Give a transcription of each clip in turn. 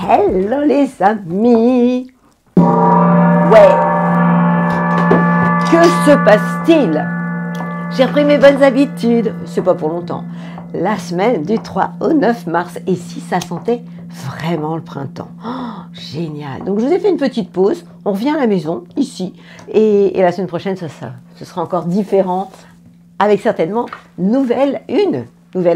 Hello les amis. Ouais. Que se passe-t-il? J'ai repris mes bonnes habitudes, c'est pas pour longtemps. La semaine du 3 au 9 mars, et si ça sentait vraiment le printemps. Oh, génial. Donc je vous ai fait une petite pause, on revient à la maison, ici, et la semaine prochaine, ce sera encore différent, avec certainement une nouvelle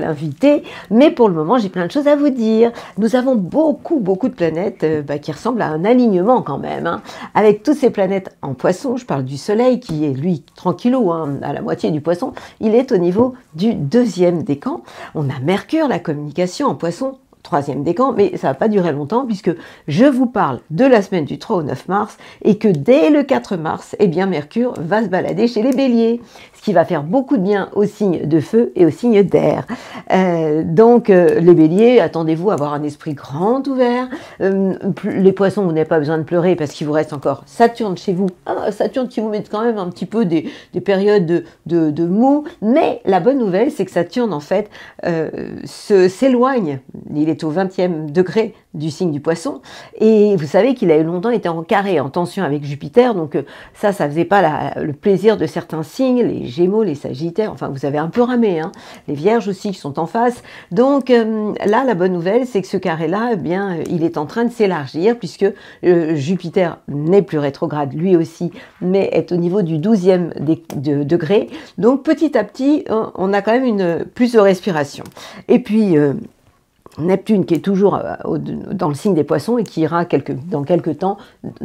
invitée, mais pour le moment, j'ai plein de choses à vous dire. Nous avons beaucoup de planètes qui ressemblent à un alignement quand même, hein, avec toutes ces planètes en poisson. Je parle du Soleil qui est, lui, tranquillou, hein, à la moitié du poisson. Il est au niveau du 2e décan. On a Mercure, la communication en poisson, 3e décan, mais ça va pas durer longtemps puisque je vous parle de la semaine du 3 au 9 mars et que dès le 4 mars, eh bien Mercure va se balader chez les béliers, ce qui va faire beaucoup de bien aux signes de feu et aux signes d'air. Donc les béliers, attendez-vous à avoir un esprit grand ouvert. Les poissons, vous n'avez pas besoin de pleurer parce qu'il vous reste encore Saturne chez vous. Saturne qui vous met quand même un petit peu des périodes de mou, mais la bonne nouvelle, c'est que Saturne en fait s'éloigne. Il est au 20e degré du signe du poisson, et vous savez qu'il a longtemps été en carré, en tension avec Jupiter, donc ça faisait pas le plaisir de certains signes, les Gémeaux, les Sagittaires, enfin vous avez un peu ramé, hein, les Vierges aussi qui sont en face. Donc là, la bonne nouvelle, c'est que ce carré-là, eh bien, il est en train de s'élargir, puisque Jupiter n'est plus rétrograde, lui aussi, mais est au niveau du 12e degré, donc petit à petit, on a quand même plus de respiration. Et puis, Neptune qui est toujours dans le signe des poissons et qui ira dans quelques temps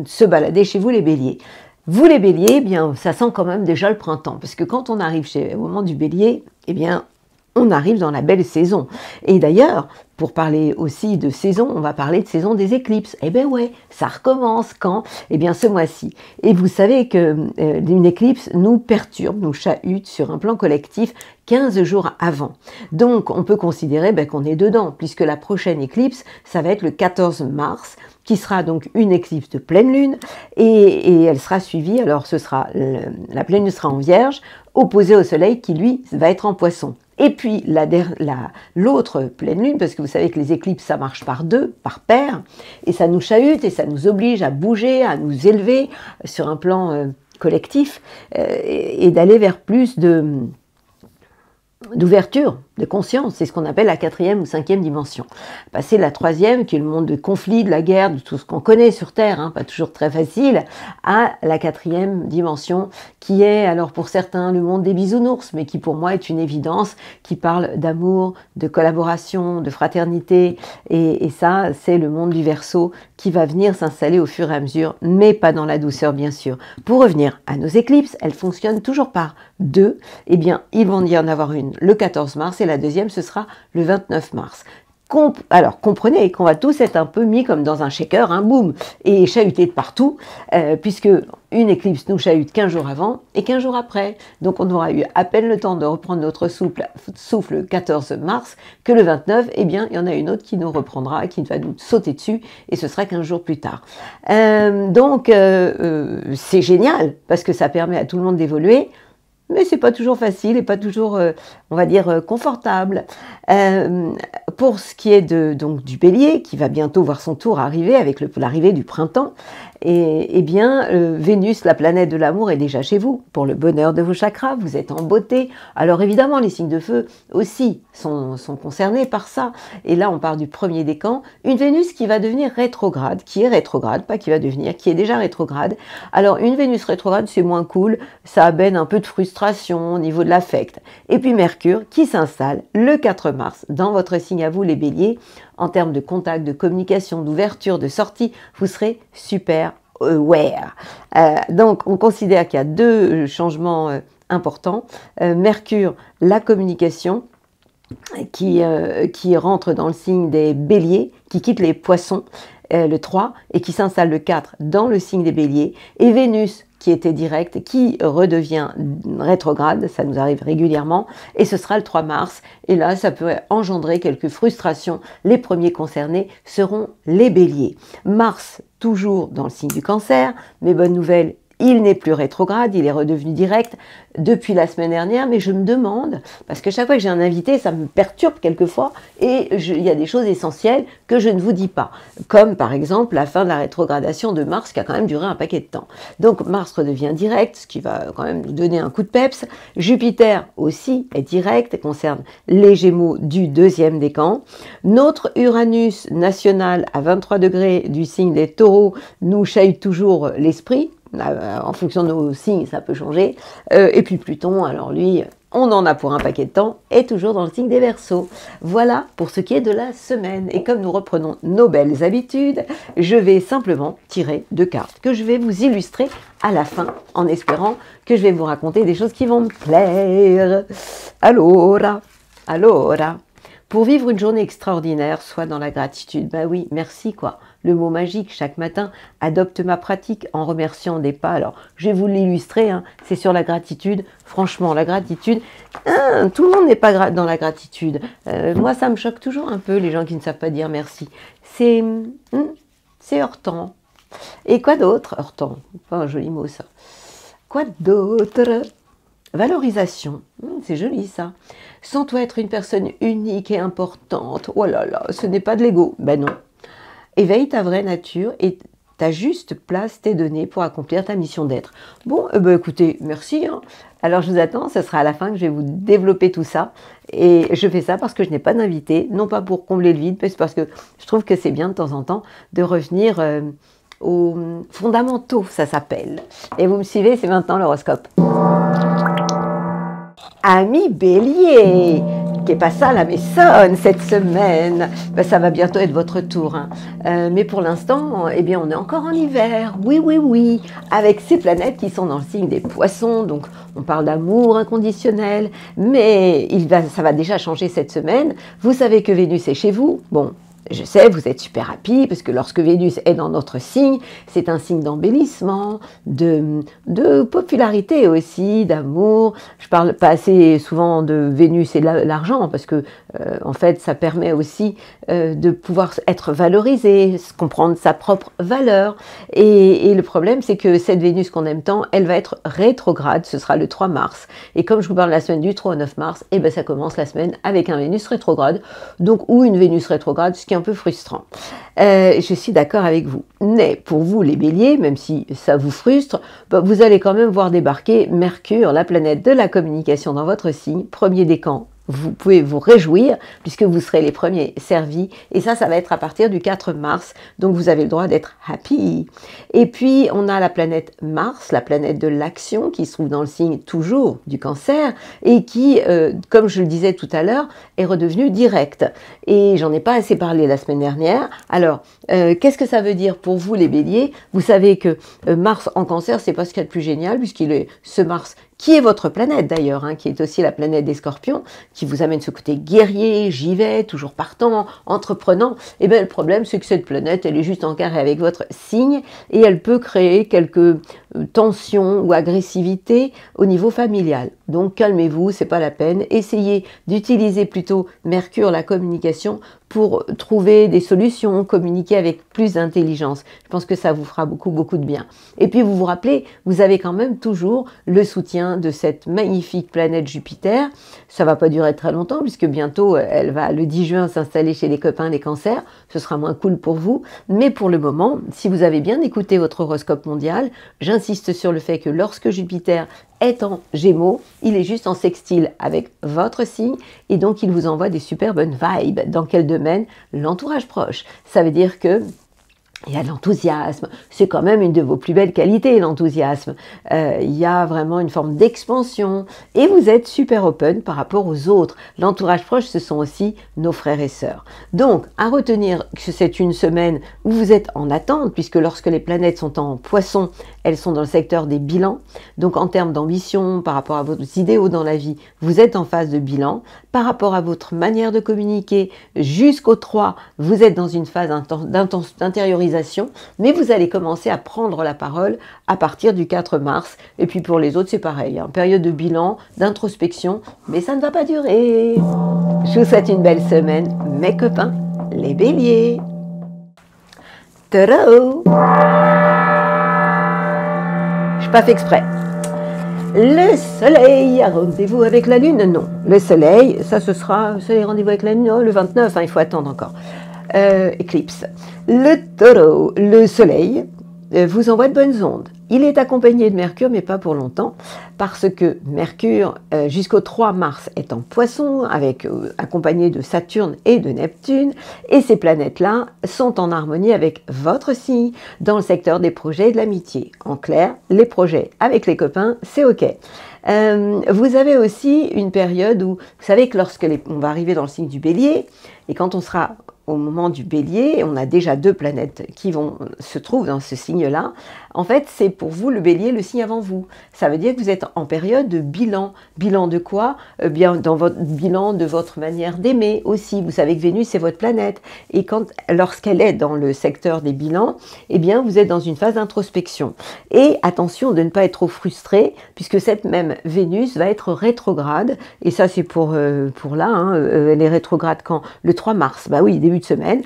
se balader chez vous les béliers. Vous les béliers, eh bien, ça sent quand même déjà le printemps, parce que quand on arrive au moment du bélier, eh bien, on arrive dans la belle saison. Et d'ailleurs, pour parler aussi de saison, on va parler de saison des éclipses. Eh bien ouais, ça recommence quand? Eh bien ce mois-ci. Et vous savez qu'une éclipse nous perturbe, nous chahute sur un plan collectif 15 jours avant. Donc on peut considérer qu'on est dedans, puisque la prochaine éclipse, ça va être le 14 mars, qui sera donc une éclipse de pleine lune, et elle sera suivie, alors la pleine lune sera en Vierge, opposée au Soleil qui lui va être en Poisson. Et puis l'autre pleine lune, parce que vous savez que les éclipses ça marche par deux, par paire, et ça nous chahute et ça nous oblige à bouger, à nous élever sur un plan collectif et d'aller vers plus d'ouverture, de conscience, c'est ce qu'on appelle la 4e ou 5e dimension. Passer la 3e, qui est le monde de conflit, de la guerre, de tout ce qu'on connaît sur Terre, hein, pas toujours très facile, à la 4e dimension, qui est, alors pour certains, le monde des bisounours, mais qui pour moi est une évidence, qui parle d'amour, de collaboration, de fraternité, et ça, c'est le monde du Verseau, qui va venir s'installer au fur et à mesure, mais pas dans la douceur, bien sûr. Pour revenir à nos éclipses, elles fonctionnent toujours par deux, eh bien, ils vont y en avoir une le 14 mars, et la deuxième, ce sera le 29 mars. Alors, comprenez qu'on va tous être un peu mis comme dans un shaker, un boom, et chahutés de partout, puisque une éclipse nous chahute 15 jours avant et 15 jours après. Donc, on aura eu à peine le temps de reprendre notre souffle le 14 mars, que le 29, eh bien, il y en a une autre qui nous reprendra, qui va nous sauter dessus, et ce sera 15 jours plus tard. Donc, c'est génial, parce que ça permet à tout le monde d'évoluer, mais c'est pas toujours facile et pas toujours, on va dire, confortable. Pour ce qui est donc du Bélier, qui va bientôt voir son tour arriver avec l'arrivée du printemps, et bien, Vénus, la planète de l'amour, est déjà chez vous, pour le bonheur de vos chakras, vous êtes en beauté. Alors évidemment, les signes de feu aussi sont concernés par ça. Et là, on parle du 1er décan, une Vénus qui va devenir rétrograde, qui est rétrograde, pas qui va devenir, qui est déjà rétrograde. Alors, une Vénus rétrograde, c'est moins cool, ça amène un peu de frustration au niveau de l'affect. Et puis Mercure, qui s'installe le 4 mars dans votre signe à vous, les béliers. En termes de contact, de communication, d'ouverture, de sortie, vous serez super aware. Donc, on considère qu'il y a deux changements importants. Mercure, la communication, qui rentre dans le signe des béliers, qui quitte les poissons le 3 et qui s'installe le 4 dans le signe des béliers. Et Vénus, qui était directe, qui redevient rétrograde, ça nous arrive régulièrement, et ce sera le 3 mars, et là ça peut engendrer quelques frustrations. Les premiers concernés seront les béliers. Mars, toujours dans le signe du Cancer, mais bonne nouvelle, Il n'est plus rétrograde, il est redevenu direct depuis la semaine dernière, mais je me demande, parce que chaque fois que j'ai un invité, ça me perturbe quelquefois, et il y a des choses essentielles que je ne vous dis pas, comme par exemple la fin de la rétrogradation de Mars, qui a quand même duré un paquet de temps. Donc Mars redevient direct, ce qui va quand même nous donner un coup de peps. Jupiter aussi est direct, et concerne les Gémeaux du deuxième décan. Notre Uranus national à 23 degrés du signe des Taureaux nous chahute toujours l'esprit. En fonction de nos signes, ça peut changer. Et puis Pluton, alors lui, on en a pour un paquet de temps, est toujours dans le signe des Verseaux. Voilà pour ce qui est de la semaine. Et comme nous reprenons nos belles habitudes, je vais simplement tirer 2 cartes que je vais vous illustrer à la fin, en espérant que je vais vous raconter des choses qui vont me plaire. Allora, pour vivre une journée extraordinaire, soit dans la gratitude, bah oui, merci quoi. Le mot magique, chaque matin, adopte ma pratique en remerciant des pas. Alors, je vais vous l'illustrer, hein, c'est sur la gratitude. Franchement, la gratitude, tout le monde n'est pas dans la gratitude. Moi, ça me choque toujours un peu, les gens qui ne savent pas dire merci. C'est heurtant. Et quoi d'autre? Heurtant, pas un joli mot ça. Quoi d'autre? Valorisation, c'est joli ça. Sens-toi être une personne unique et importante. Oh là là, ce n'est pas de l'ego. Ben non. Éveille ta vraie nature et ta juste place t'est donnée pour accomplir ta mission d'être. Bon, écoutez, merci. Hein. Alors je vous attends, ce sera à la fin que je vais vous développer tout ça. Et je fais ça parce que je n'ai pas d'invité, non pas pour combler le vide, mais parce que je trouve que c'est bien de temps en temps de revenir aux fondamentaux, ça s'appelle. Et vous me suivez, c'est maintenant l'horoscope. Ami Bélier, qui est pas ça la Messonne cette semaine, ben, ça va bientôt être votre tour. Hein. Mais pour l'instant, eh bien, on est encore en hiver. Oui, avec ces planètes qui sont dans le signe des Poissons. Donc, on parle d'amour inconditionnel, mais ça va déjà changer cette semaine. Vous savez que Vénus est chez vous. Bon. Je sais, vous êtes super happy, parce que lorsque Vénus est dans notre signe, c'est un signe d'embellissement, de popularité aussi, d'amour. Je parle pas assez souvent de Vénus et de l'argent, parce que en fait, ça permet aussi de pouvoir être valorisé, comprendre sa propre valeur. Et le problème, c'est que cette Vénus qu'on aime tant, elle va être rétrograde, ce sera le 3 mars. Et comme je vous parle de la semaine du 3 au 9 mars, et ben ça commence la semaine avec un Vénus rétrograde, donc ou une Vénus rétrograde, ce qui est un peu frustrant. Je suis d'accord avec vous. Mais pour vous, les béliers, même si ça vous frustre, vous allez quand même voir débarquer Mercure, la planète de la communication dans votre signe, premier décan. Vous pouvez vous réjouir puisque vous serez les premiers servis et ça va être à partir du 4 mars, donc vous avez le droit d'être happy. Et puis on a la planète Mars, la planète de l'action qui se trouve dans le signe toujours du Cancer et qui, comme je le disais tout à l'heure, est redevenue directe. Et j'en ai pas assez parlé la semaine dernière. Alors, qu'est-ce que ça veut dire pour vous les béliers? Vous savez que Mars en Cancer, c'est pas ce qu'il y a de plus génial puisqu'il est ce Mars qui est votre planète d'ailleurs, hein, qui est aussi la planète des Scorpions, qui vous amène ce côté guerrier, j'y vais, toujours partant, entreprenant. Et bien le problème, c'est que cette planète, elle est juste en carré avec votre signe et elle peut créer quelques tensions ou agressivité au niveau familial. Donc calmez-vous, c'est pas la peine. Essayez d'utiliser plutôt Mercure, la communication, pour trouver des solutions, communiquer avec plus d'intelligence. Je pense que ça vous fera beaucoup de bien. Et puis vous vous rappelez, vous avez quand même toujours le soutien de cette magnifique planète Jupiter. Ça va pas durer très longtemps puisque bientôt elle va le 10 juin s'installer chez les copains les cancers. Ce sera moins cool pour vous. Mais pour le moment, si vous avez bien écouté votre horoscope mondial, j'insiste sur le fait que lorsque Jupiter est en Gémeaux, il est juste en sextile avec votre signe et donc il vous envoie des super bonnes vibes. Dans quel domaine? L'entourage proche. Ça veut dire que il y a de l'enthousiasme, c'est quand même une de vos plus belles qualités, l'enthousiasme. Il y a vraiment une forme d'expansion et vous êtes super open par rapport aux autres. L'entourage proche, ce sont aussi nos frères et sœurs. Donc, à retenir que c'est une semaine où vous êtes en attente, puisque lorsque les planètes sont en Poisson, elles sont dans le secteur des bilans. Donc, en termes d'ambition, par rapport à vos idéaux dans la vie, vous êtes en phase de bilan. Par rapport à votre manière de communiquer, jusqu'au 3, vous êtes dans une phase d'intériorisation. Mais vous allez commencer à prendre la parole à partir du 4 mars. Et puis pour les autres, c'est pareil, hein, période de bilan, d'introspection, mais ça ne va pas durer. Je vous souhaite une belle semaine, mes copains, les béliers. Tadao! Je pas fait exprès. Le soleil a rendez-vous avec la lune? Non. Le soleil, ça ce sera, soleil rendez-vous avec la lune, oh, le 29, hein, il faut attendre encore. Éclipse. Le taureau, le soleil, vous envoie de bonnes ondes. Il est accompagné de Mercure, mais pas pour longtemps, parce que Mercure, jusqu'au 3 mars, est en Poisson, accompagné de Saturne et de Neptune, et ces planètes-là sont en harmonie avec votre signe, dans le secteur des projets et de l'amitié. En clair, les projets avec les copains, c'est OK. Vous avez aussi une période où, vous savez que on va arriver dans le signe du Bélier, et quand on sera au moment du Bélier, on a déjà 2 planètes qui se trouvent dans ce signe-là. En fait, c'est pour vous, le Bélier, le signe avant vous. Ça veut dire que vous êtes en période de bilan. Bilan de quoi? Bien, dans votre bilan de votre manière d'aimer aussi. Vous savez que Vénus, c'est votre planète. Et lorsqu'elle est dans le secteur des bilans, eh bien, vous êtes dans une phase d'introspection. Et attention de ne pas être trop frustré, puisque cette même Vénus va être rétrograde. Et ça, c'est pour là. Hein, elle est rétrograde quand? Le 3 mars. Bah oui, début de semaine.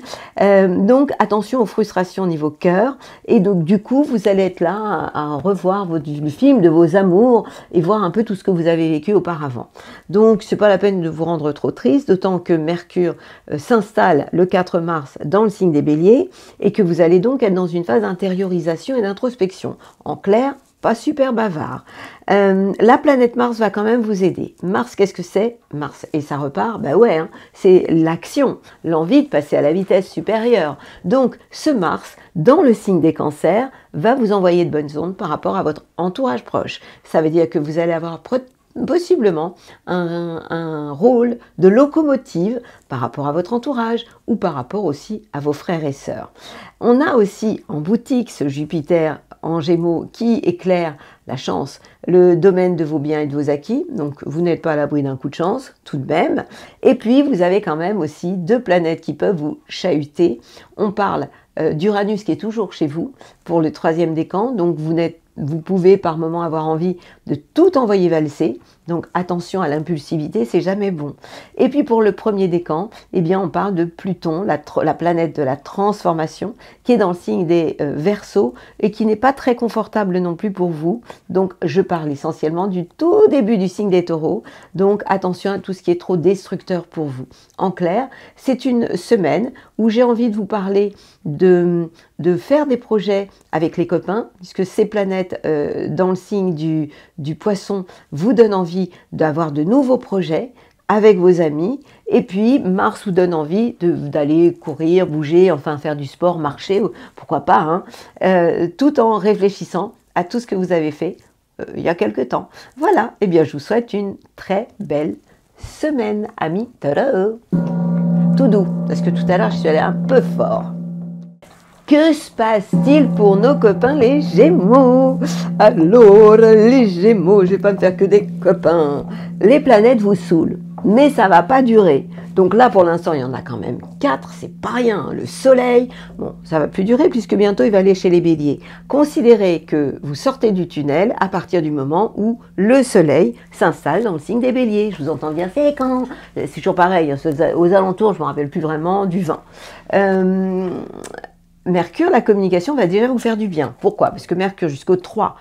Donc, attention aux frustrations au niveau cœur. Et donc, du coup, vous allez être là à revoir le film de vos amours et voir un peu tout ce que vous avez vécu auparavant. Donc, c'est pas la peine de vous rendre trop triste, d'autant que Mercure s'installe le 4 mars dans le signe des Béliers et que vous allez donc être dans une phase d'intériorisation et d'introspection. En clair, pas super bavard. La planète Mars va quand même vous aider. Mars, qu'est-ce que c'est? Mars, et ça repart, bah ouais, hein, c'est l'action, l'envie de passer à la vitesse supérieure. Donc, ce Mars, dans le signe des Cancers, va vous envoyer de bonnes ondes par rapport à votre entourage proche. Ça veut dire que vous allez avoir possiblement un rôle de locomotive par rapport à votre entourage ou par rapport aussi à vos frères et sœurs. On a aussi en boutique ce Jupiter en Gémeaux qui éclaire la chance, le domaine de vos biens et de vos acquis, donc vous n'êtes pas à l'abri d'un coup de chance tout de même. Et puis vous avez quand même aussi 2 planètes qui peuvent vous chahuter. On parle d'Uranus qui est toujours chez vous pour le 3e décan, donc vous pouvez par moment avoir envie de tout envoyer valser, donc attention à l'impulsivité, c'est jamais bon. Et puis pour le 1er décan, eh bien on parle de Pluton, la planète de la transformation, qui est dans le signe des Verseaux et qui n'est pas très confortable non plus pour vous. Donc je parle essentiellement du tout début du signe des Taureaux, donc attention à tout ce qui est trop destructeur pour vous. En clair, c'est une semaine où j'ai envie de vous parler de faire des projets avec les copains, puisque ces planètes dans le signe du Poisson vous donnent envie d'avoir de nouveaux projets avec vos amis, et puis Mars vous donne envie d'aller courir, bouger, enfin faire du sport, marcher, pourquoi pas, hein, tout en réfléchissant à tout ce que vous avez fait il y a quelque temps. Voilà, et bien je vous souhaite une très belle semaine, amis. Tadao! Tout doux, parce que tout à l'heure je suis allée un peu fort. Que se passe-t-il pour nos copains les Gémeaux? Alors, les Gémeaux, je vais pas me faire que des copains. Les planètes vous saoulent, mais ça va pas durer. Donc là, pour l'instant, il y en a quand même 4, c'est pas rien. Le Soleil, bon, ça va plus durer puisque bientôt il va aller chez les Béliers. Considérez que vous sortez du tunnel à partir du moment où le Soleil s'installe dans le signe des Béliers. Je vous entends bien, c'est quand? C'est toujours pareil, aux alentours, je me rappelle plus vraiment, du 20. Mercure, la communication va déjà vous faire du bien. Pourquoi? Parce que Mercure, jusqu'au 3,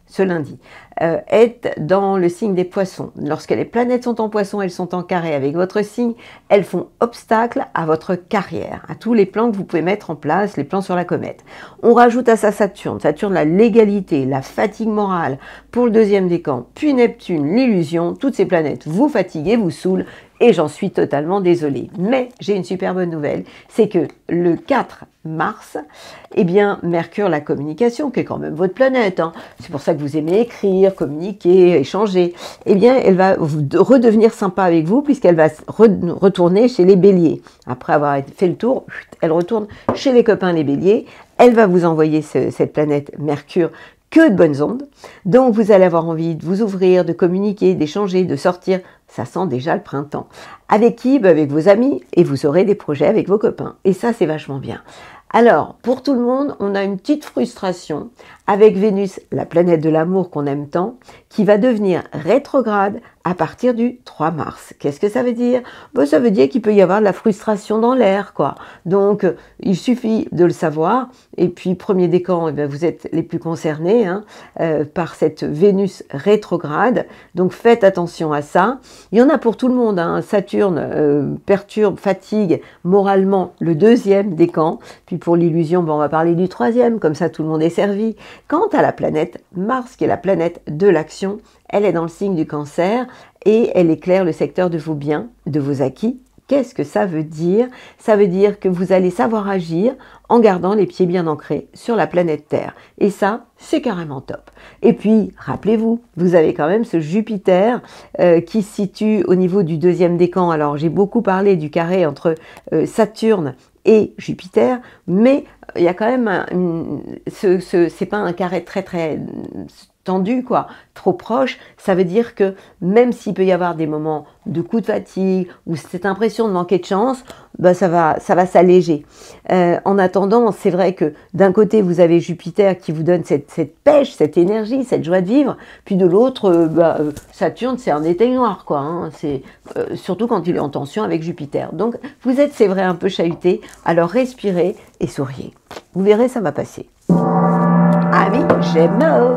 ce lundi, est dans le signe des Poissons. Lorsque les planètes sont en Poissons, elles sont en carré avec votre signe, elles font obstacle à votre carrière, à tous les plans que vous pouvez mettre en place, les plans sur la comète. On rajoute à ça Saturne, la légalité, la fatigue morale pour le 2e décan, puis Neptune, l'illusion, toutes ces planètes vous fatiguent, vous saoulent, et j'en suis totalement désolée. Mais j'ai une super bonne nouvelle, c'est que le 4 mars, eh bien, Mercure, la communication, qui est quand même votre planète, hein, c'est pour ça que vous aimez écrire, communiquer, échanger, eh bien, elle va redevenir sympa avec vous, puisqu'elle va retourner chez les Béliers. Après avoir fait le tour, elle retourne chez les copains les Béliers, elle va vous envoyer cette planète Mercure, que de bonnes ondes. Donc, vous allez avoir envie de vous ouvrir, de communiquer, d'échanger, de sortir. Ça sent déjà le printemps. Avec qui? Avec vos amis, et vous aurez des projets avec vos copains. Et ça, c'est vachement bien. Alors, pour tout le monde, on a une petite frustration avec Vénus, la planète de l'amour qu'on aime tant, qui va devenir rétrograde à partir du 3 mars. Qu'est-ce que ça veut dire? Ben, ça veut dire qu'il peut y avoir de la frustration dans l'air, quoi. Donc, il suffit de le savoir. Et puis, premier décan, eh bien, vous êtes les plus concernés hein, par cette Vénus rétrograde. Donc, faites attention à ça. Il y en a pour tout le monde. Hein. Saturne perturbe, fatigue moralement le deuxième décan. Puis, pour l'illusion, ben, on va parler du troisième. Comme ça, tout le monde est servi. Quant à la planète Mars, qui est la planète de l'action, elle est dans le signe du Cancer et elle éclaire le secteur de vos biens, de vos acquis. Qu'est-ce que ça veut dire? Ça veut dire que vous allez savoir agir en gardant les pieds bien ancrés sur la planète Terre. Et ça, c'est carrément top. Et puis, rappelez-vous, vous avez quand même ce Jupiter qui se situe au niveau du deuxième décan. Alors, j'ai beaucoup parlé du carré entre Saturne et Jupiter, mais il y a quand même c'est pas un carré très tendu, quoi, trop proche. Ça veut dire que même s'il peut y avoir des moments de coup de fatigue ou cette impression de manquer de chance, bah ça va s'alléger. En attendant, c'est vrai que d'un côté vous avez Jupiter qui vous donne cette pêche, cette énergie, cette joie de vivre, puis de l'autre, Saturne c'est un éteignoir, quoi. Hein. C'est surtout quand il est en tension avec Jupiter. Donc vous êtes, c'est vrai, un peu chahuté. Alors respirez et souriez. Vous verrez, ça va passer. Amis Gémeaux.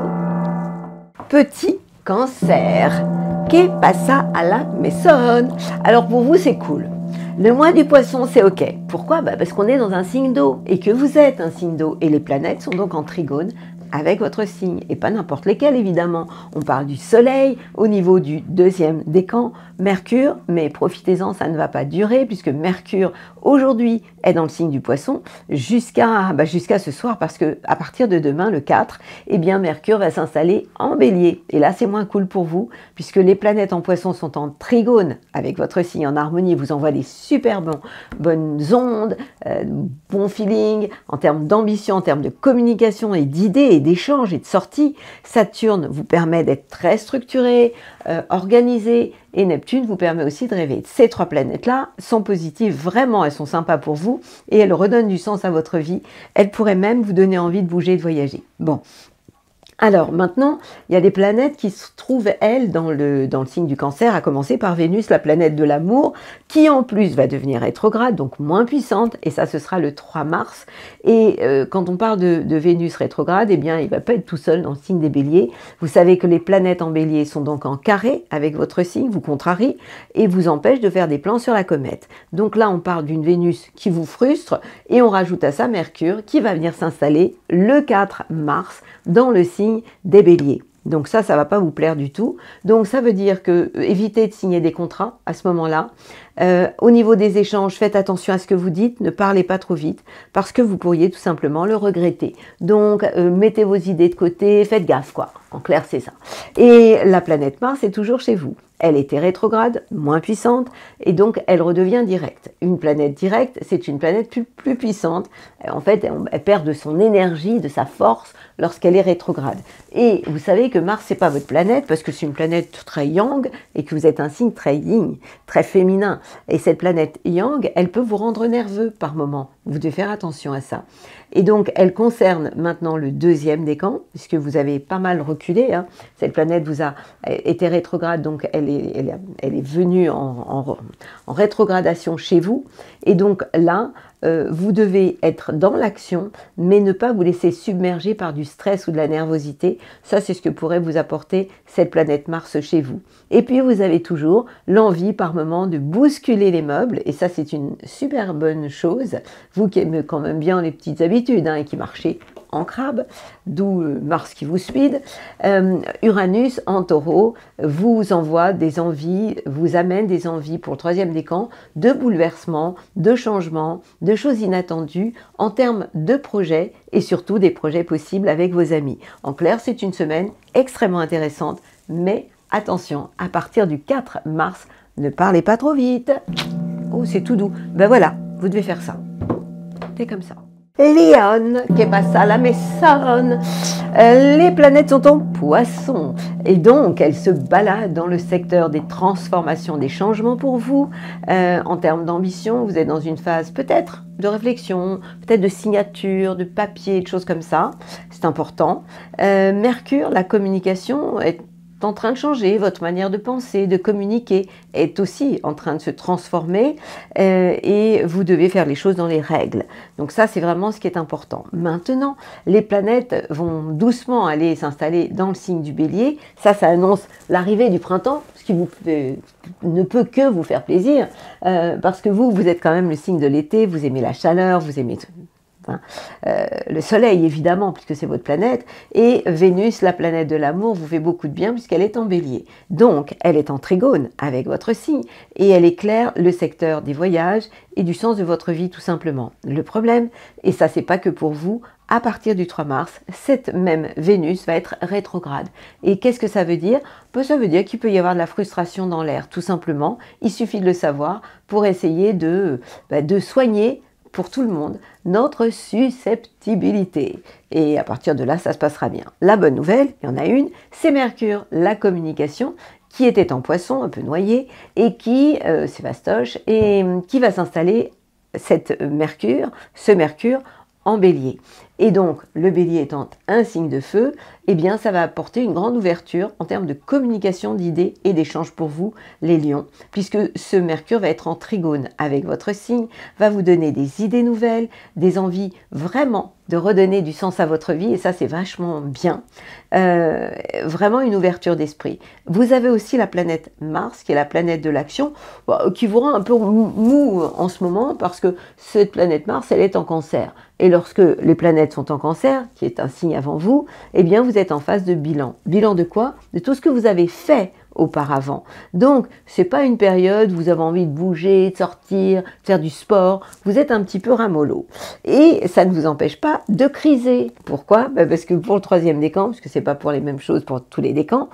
Petit Cancer, que pasa a la maison? Alors pour vous c'est cool. Le mois du Poisson c'est ok. Pourquoi? Parce qu'on est dans un signe d'eau et que vous êtes un signe d'eau et les planètes sont donc en trigone avec votre signe et pas n'importe lesquels évidemment. On parle du Soleil au niveau du deuxième décan, Mercure, mais profitez-en, ça ne va pas durer puisque Mercure aujourd'hui est dans le signe du Poisson jusqu'à ce soir parce que à partir de demain le 4, eh bien Mercure va s'installer en Bélier et là c'est moins cool pour vous puisque les planètes en Poisson sont en trigone avec votre signe en harmonie et vous envoient des super bonnes ondes, bon feeling en termes d'ambition, en termes de communication et d'idées et d'échanges et de sorties. Saturne vous permet d'être très structuré, organisé et Neptune vous permet aussi de rêver. Ces trois planètes-là sont positives, vraiment, elles sont sympas pour vous et elles redonnent du sens à votre vie. Elles pourraient même vous donner envie de bouger et de voyager. Bon. Alors maintenant, il y a des planètes qui se trouvent, elles, dans le signe du Cancer, à commencer par Vénus, la planète de l'amour, qui en plus va devenir rétrograde, donc moins puissante, et ça ce sera le 3 mars. Et quand on parle de Vénus rétrograde, eh bien il ne va pas être tout seul dans le signe des Béliers. Vous savez que les planètes en Bélier sont donc en carré avec votre signe, vous contrarient, et vous empêchent de faire des plans sur la comète. Donc là, on parle d'une Vénus qui vous frustre, et on rajoute à ça Mercure, qui va venir s'installer le 4 mars, dans le signe des Béliers. Donc ça va pas vous plaire du tout. Donc ça veut dire que évitez de signer des contrats à ce moment-là. Au niveau des échanges, faites attention à ce que vous dites, ne parlez pas trop vite, parce que vous pourriez tout simplement le regretter. Donc mettez vos idées de côté, faites gaffe, quoi. En clair, c'est ça. Et la planète Mars est toujours chez vous. Elle était rétrograde, moins puissante, et donc elle redevient directe. Une planète directe, c'est une planète plus puissante. En fait, elle perd de son énergie, de sa force, lorsqu'elle est rétrograde. Et vous savez que Mars, c'est pas votre planète, parce que c'est une planète très yang, et que vous êtes un signe très yin, très féminin. Et cette planète yang, elle peut vous rendre nerveux par moment. Vous devez faire attention à ça. Et donc, elle concerne maintenant le deuxième décan, puisque vous avez pas mal reculé. Hein. Cette planète vous a été rétrograde, donc elle est venue en rétrogradation chez vous. Et donc là, vous devez être dans l'action, mais ne pas vous laisser submerger par du stress ou de la nervosité. Ça, c'est ce que pourrait vous apporter cette planète Mars chez vous. Et puis, vous avez toujours l'envie par moment de bousculer les meubles, et ça, c'est une super bonne chose. Vous qui aimez quand même bien les petites habitudes, hein, et qui marchez en crabe, d'où Mars qui vous speed. Uranus en taureau vous envoie des envies, vous amène des envies pour le troisième décan de bouleversements, de changements, de choses inattendues en termes de projets et surtout des projets possibles avec vos amis. En clair, c'est une semaine extrêmement intéressante, mais attention, à partir du 4 mars, ne parlez pas trop vite. Oh, c'est tout doux. Ben voilà, vous devez faire ça. C'est comme ça. Lion, que pasa a la maison? Les planètes sont en Poisson et donc elles se baladent dans le secteur des transformations, des changements pour vous. En termes d'ambition, vous êtes dans une phase peut-être de réflexion, peut-être de signature, de papier, de choses comme ça. C'est important. Mercure, la communication est en train de changer, votre manière de penser, de communiquer est aussi en train de se transformer et vous devez faire les choses dans les règles. Donc ça, c'est vraiment ce qui est important. Maintenant, les planètes vont doucement aller s'installer dans le signe du Bélier. Ça annonce l'arrivée du printemps, ce qui ne peut que vous faire plaisir, parce que vous êtes quand même le signe de l'été, vous aimez la chaleur, vous aimez... le soleil évidemment puisque c'est votre planète, et Vénus, la planète de l'amour, vous fait beaucoup de bien puisqu'elle est en bélier, donc elle est en trigone avec votre signe et elle éclaire le secteur des voyages et du sens de votre vie tout simplement. Le problème, et ça c'est pas que pour vous, à partir du 3 mars, cette même Vénus va être rétrograde. Et qu'est-ce que ça veut dire? Ça veut dire qu'il peut y avoir de la frustration dans l'air, tout simplement. Il suffit de le savoir pour essayer de soigner pour tout le monde notre susceptibilité. Et à partir de là, ça se passera bien. La bonne nouvelle, il y en a une, c'est Mercure, la communication, qui était en Poisson, un peu noyé, et qui, c'est fastoche, et qui va s'installer ce Mercure en Bélier. Et donc, le Bélier étant un signe de feu, eh bien, ça va apporter une grande ouverture en termes de communication, d'idées et d'échanges pour vous, les lions, puisque ce Mercure va être en trigone avec votre signe, va vous donner des idées nouvelles, des envies vraiment de redonner du sens à votre vie, et ça, c'est vachement bien. Vraiment une ouverture d'esprit. Vous avez aussi la planète Mars, qui est la planète de l'action, qui vous rend un peu mou en ce moment, parce que cette planète Mars, elle est en Cancer. Et lorsque les planètes sont en Cancer, qui est un signe avant vous, eh bien vous êtes en phase de bilan. Bilan de quoi? De tout ce que vous avez fait auparavant. Donc, c'est pas une période où vous avez envie de bouger, de sortir, de faire du sport. Vous êtes un petit peu ramollo. Et ça ne vous empêche pas de criser. Pourquoi? Parce que pour le 3e décan, parce que c'est pas pour les mêmes choses pour tous les décans,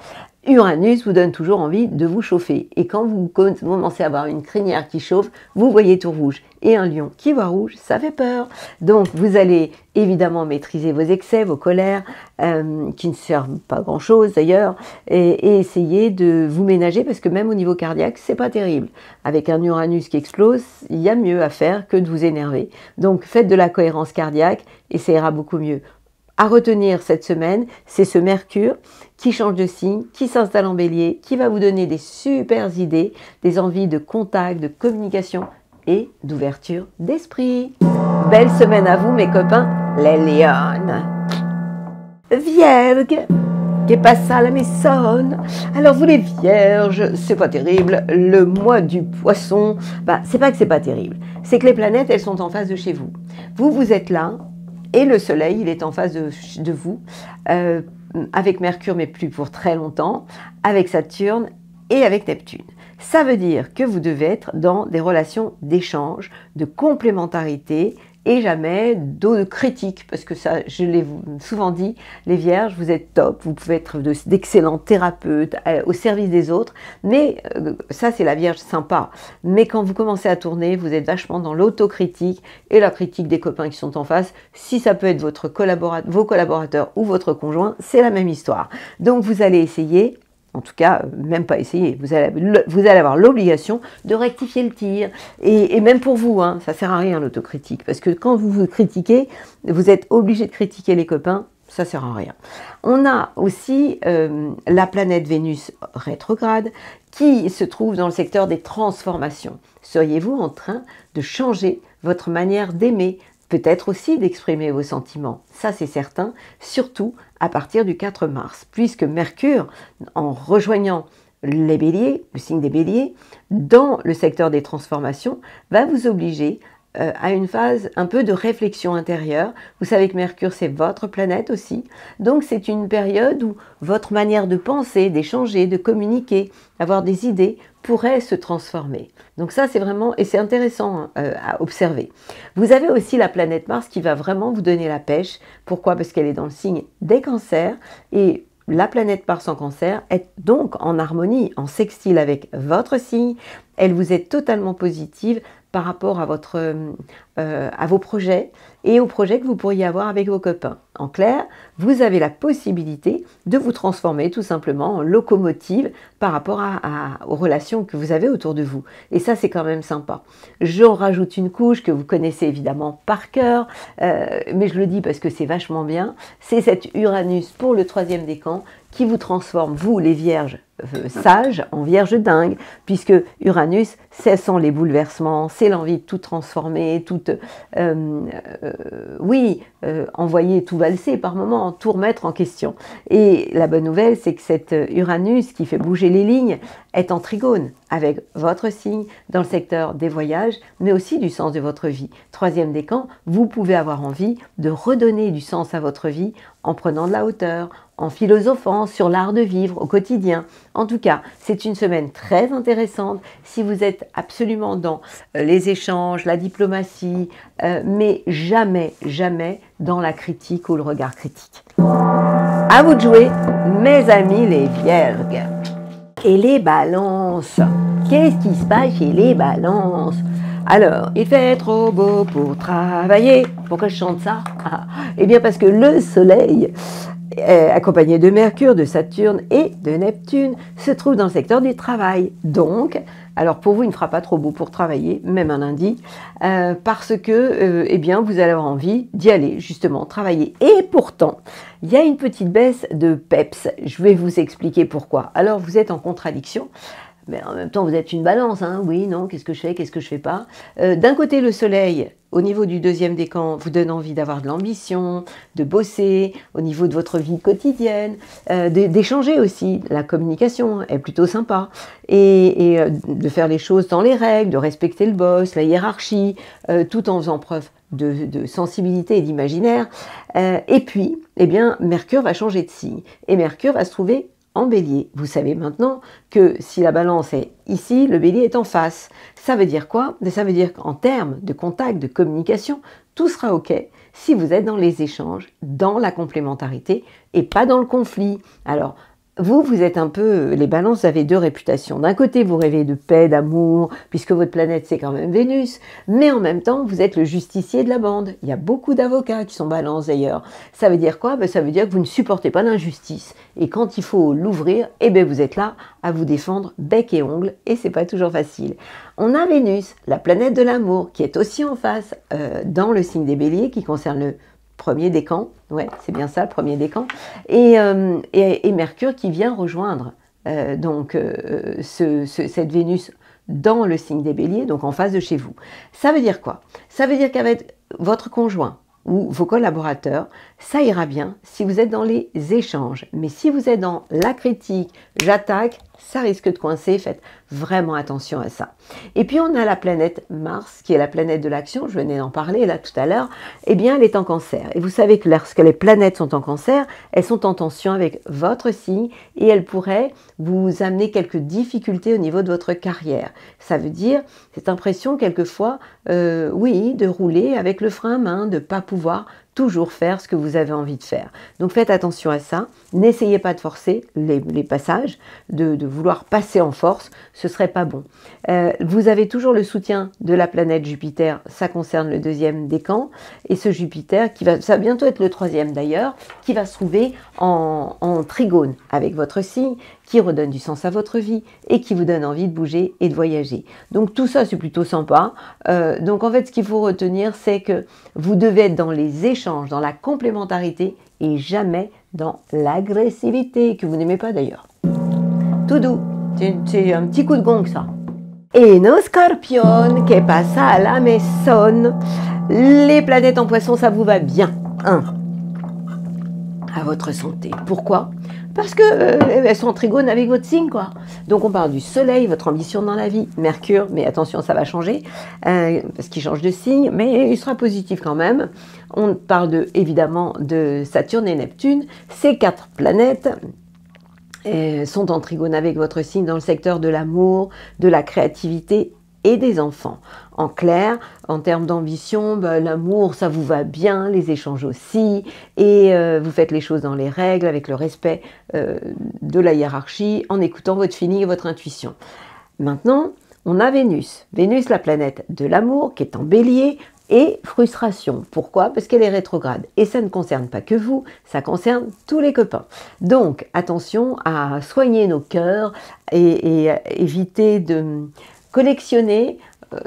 Uranus vous donne toujours envie de vous chauffer. Et quand vous commencez à avoir une crinière qui chauffe, vous voyez tout rouge. Et un lion qui voit rouge, ça fait peur. Donc vous allez évidemment maîtriser vos excès, vos colères, qui ne servent pas grand-chose d'ailleurs, et essayer de vous ménager, parce que même au niveau cardiaque, c'est pas terrible. Avec un Uranus qui explose, il y a mieux à faire que de vous énerver. Donc faites de la cohérence cardiaque et ça ira beaucoup mieux. À retenir cette semaine, c'est ce Mercure qui change de signe, qui s'installe en Bélier, qui va vous donner des super idées, des envies de contact, de communication et d'ouverture d'esprit. Belle semaine à vous mes copains, les lions. Vierge, que passe à la maison. Alors vous les vierges, c'est pas terrible. Le mois du poisson, c'est pas que c'est pas terrible. C'est que les planètes, elles sont en face de chez vous. Vous êtes là. Et le soleil, il est en face de vous, avec Mercure, mais plus pour très longtemps, avec Saturne et avec Neptune. Ça veut dire que vous devez être dans des relations d'échange, de complémentarité, et jamais de critique, parce que ça, je l'ai souvent dit, les vierges, vous êtes top, vous pouvez être d'excellents thérapeutes au service des autres, mais ça c'est la vierge sympa. Mais quand vous commencez à tourner, vous êtes vachement dans l'autocritique et la critique des copains qui sont en face. Si ça peut être vos collaborateurs ou votre conjoint, c'est la même histoire. Donc vous allez essayer, en tout cas, même pas essayer, vous allez avoir l'obligation de rectifier le tir. Et même pour vous, hein, ça sert à rien l'autocritique, parce que quand vous vous critiquez, vous êtes obligé de critiquer les copains, ça sert à rien. On a aussi la planète Vénus rétrograde qui se trouve dans le secteur des transformations. Seriez-vous en train de changer votre manière d'aimer, peut-être aussi d'exprimer vos sentiments? Ça c'est certain, surtout à partir du 4 mars, puisque Mercure, en rejoignant les béliers, le signe des béliers, dans le secteur des transformations, va vous obliger à une phase un peu de réflexion intérieure. Vous savez que Mercure, c'est votre planète aussi. Donc, c'est une période où votre manière de penser, d'échanger, de communiquer, d'avoir des idées pourrait se transformer. Donc ça, c'est vraiment, et c'est intéressant à observer. Vous avez aussi la planète Mars qui va vraiment vous donner la pêche. Pourquoi? Parce qu'elle est dans le signe des cancers, et la planète Mars en Cancer est donc en harmonie, en sextile avec votre signe. Elle vous est totalement positive par rapport à vos projets et aux projets que vous pourriez avoir avec vos copains. En clair, vous avez la possibilité de vous transformer tout simplement en locomotive par rapport aux relations que vous avez autour de vous. Et ça, c'est quand même sympa. J'en rajoute une couche que vous connaissez évidemment par cœur, mais je le dis parce que c'est vachement bien. C'est cet Uranus pour le 3e décan qui vous transforme, vous les vierges sages, en vierges dingues, puisque Uranus, ce sont les bouleversements, c'est l'envie de tout transformer, envoyer tout valser par moment, tout remettre en question. Et la bonne nouvelle, c'est que cet Uranus qui fait bouger les lignes est en trigone avec votre signe dans le secteur des voyages, mais aussi du sens de votre vie. 3e décan, vous pouvez avoir envie de redonner du sens à votre vie en prenant de la hauteur, en philosophant sur l'art de vivre au quotidien. En tout cas, c'est une semaine très intéressante si vous êtes absolument dans les échanges, la diplomatie, mais jamais, jamais dans la critique ou le regard critique. À vous de jouer, mes amis les vierges. Et les balances, qu'est-ce qui se passe chez les balances? Alors, il fait trop beau pour travailler. Pourquoi je chante ça? Eh bien parce que le soleil, accompagné de Mercure, de Saturne et de Neptune, se trouve dans le secteur du travail. Donc, alors pour vous, il ne fera pas trop beau pour travailler, même un lundi, parce que eh bien, vous allez avoir envie d'y aller, justement, travailler. Et pourtant, il y a une petite baisse de peps. Je vais vous expliquer pourquoi. Alors, vous êtes en contradiction. Mais en même temps, vous êtes une balance, hein? Oui, non, qu'est-ce que je fais, qu'est-ce que je fais pas? D'un côté, le soleil, au niveau du 2e décan, vous donne envie d'avoir de l'ambition, de bosser, au niveau de votre vie quotidienne, d'échanger aussi. La communication est plutôt sympa. Et de faire les choses dans les règles, de respecter le boss, la hiérarchie, tout en faisant preuve de sensibilité et d'imaginaire. Et puis, eh bien, Mercure va changer de signe. Et Mercure va se trouver en bélier. Vous savez maintenant que si la balance est ici, le bélier est en face. Ça veut dire quoi? Ça veut dire qu'en termes de contact, de communication, tout sera OK si vous êtes dans les échanges, dans la complémentarité et pas dans le conflit. Alors, vous êtes un peu, les balances, vous avez deux réputations. D'un côté, vous rêvez de paix, d'amour, puisque votre planète, c'est quand même Vénus, mais en même temps, vous êtes le justicier de la bande. Il y a beaucoup d'avocats qui sont balances d'ailleurs. Ça veut dire quoi? Ça veut dire que vous ne supportez pas l'injustice. Et quand il faut l'ouvrir, eh bien, vous êtes là à vous défendre bec et ongle, et c'est pas toujours facile. On a Vénus, la planète de l'amour, qui est aussi en face dans le signe des béliers, qui concerne le 1er décan, ouais, c'est bien ça, le 1er décan, et Mercure qui vient rejoindre cette Vénus dans le signe des béliers, donc en face de chez vous. Ça veut dire quoi? Ça veut dire qu'avec votre conjoint ou vos collaborateurs, ça ira bien si vous êtes dans les échanges. Mais si vous êtes dans la critique, j'attaque, ça risque de coincer, faites vraiment attention à ça. Et puis on a la planète Mars, qui est la planète de l'action, je venais d'en parler là tout à l'heure, eh bien elle est en Cancer. Et vous savez que lorsque les planètes sont en Cancer, elles sont en tension avec votre signe et elles pourraient vous amener quelques difficultés au niveau de votre carrière. Ça veut dire, cette impression quelquefois, oui, de rouler avec le frein à main, de ne pas pouvoir toujours faire ce que vous avez envie de faire. Donc faites attention à ça, n'essayez pas de forcer les passages, de vouloir passer en force, ce serait pas bon. Vous avez toujours le soutien de la planète Jupiter, ça concerne le 2e décan, et ce Jupiter, ça va bientôt être le 3e d'ailleurs, qui va se trouver en trigone avec votre signe, qui redonne du sens à votre vie et qui vous donne envie de bouger et de voyager. Donc tout ça, c'est plutôt sympa. Donc en fait, ce qu'il faut retenir, c'est que vous devez être dans les échanges, dans la complémentarité et jamais dans l'agressivité, que vous n'aimez pas d'ailleurs. Tout doux, c'est un petit coup de gong ça. Et nos scorpions, que pasa a la maison? Les planètes en poisson, ça vous va bien. À votre santé. Pourquoi? Parce que elles sont en trigone avec votre signe, quoi. Donc on parle du soleil, votre ambition dans la vie, Mercure, mais attention, ça va changer, parce qu'il change de signe, mais il sera positif quand même. On parle évidemment de Saturne et Neptune, ces 4 planètes sont en trigone avec votre signe dans le secteur de l'amour, de la créativité et des enfants. En clair, en termes d'ambition, l'amour, ça vous va bien, les échanges aussi, et vous faites les choses dans les règles, avec le respect de la hiérarchie, en écoutant votre feeling et votre intuition. Maintenant, on a Vénus. Vénus, la planète de l'amour, qui est en bélier, Et frustration. Pourquoi? Parce qu'elle est rétrograde. Et ça ne concerne pas que vous, ça concerne tous les copains. Donc, attention à soigner nos cœurs et éviter de collectionner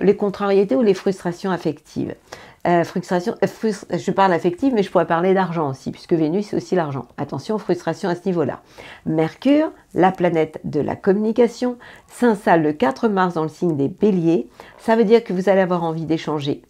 les contrariétés ou les frustrations affectives. Je parle affective, mais je pourrais parler d'argent aussi, puisque Vénus, c'est aussi l'argent. Attention aux frustrations à ce niveau-là. Mercure, la planète de la communication, s'installe le 4 mars dans le signe des Béliers. Ça veut dire que vous allez avoir envie d'échanger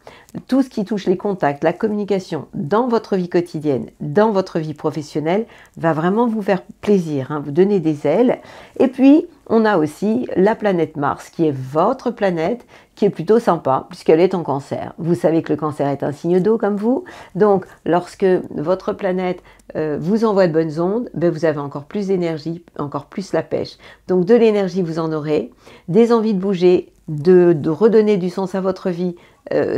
tout ce qui touche les contacts, la communication dans votre vie quotidienne, dans votre vie professionnelle, va vraiment vous faire plaisir, hein, vous donner des ailes. Et puis, on a aussi la planète Mars, qui est votre planète, qui est plutôt sympa, puisqu'elle est en Cancer. Vous savez que le Cancer est un signe d'eau comme vous, donc lorsque votre planète vous envoie de bonnes ondes, ben vous avez encore plus d'énergie, encore plus la pêche. Donc de l'énergie, vous en aurez, des envies de bouger, de redonner du sens à votre vie,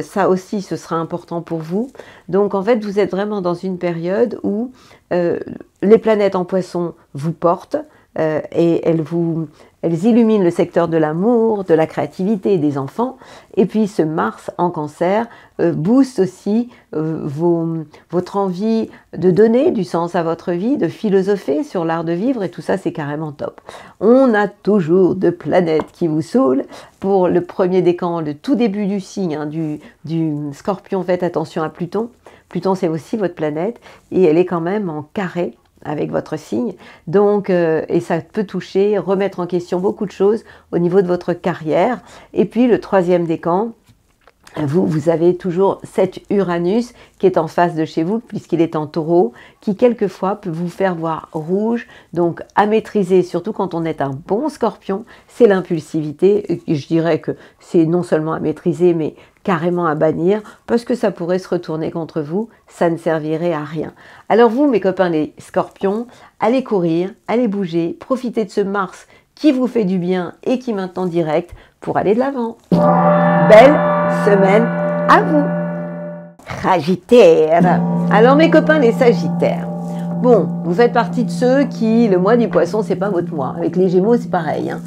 ça aussi ce sera important pour vous. Donc en fait vous êtes vraiment dans une période où les planètes en Poisson vous portent et elles illuminent le secteur de l'amour, de la créativité et des enfants. Et puis ce Mars en Cancer booste aussi votre envie de donner du sens à votre vie, de philosopher sur l'art de vivre, et tout ça c'est carrément top. On a toujours de planètes qui vous saoulent. Pour le premier décan, le tout début du signe, hein, du Scorpion, faites attention à Pluton. Pluton c'est aussi votre planète et elle est quand même en carré avec votre signe, donc et ça peut toucher, remettre en question beaucoup de choses au niveau de votre carrière. Et puis le troisième décan, vous avez toujours cet Uranus qui est en face de chez vous, puisqu'il est en Taureau, qui quelquefois peut vous faire voir rouge. Donc à maîtriser, surtout quand on est un bon Scorpion, c'est l'impulsivité. Je dirais que c'est non seulement à maîtriser, mais carrément à bannir, parce que ça pourrait se retourner contre vous, ça ne servirait à rien. Alors vous, mes copains les Scorpions, allez courir, allez bouger, profitez de ce Mars qui vous fait du bien et qui maintenant direct pour aller de l'avant. Belle semaine à vous. Sagittaire. Alors mes copains les Sagittaires, bon, vous faites partie de ceux qui, le mois du Poisson, c'est pas votre mois. Avec les Gémeaux, c'est pareil. Hein.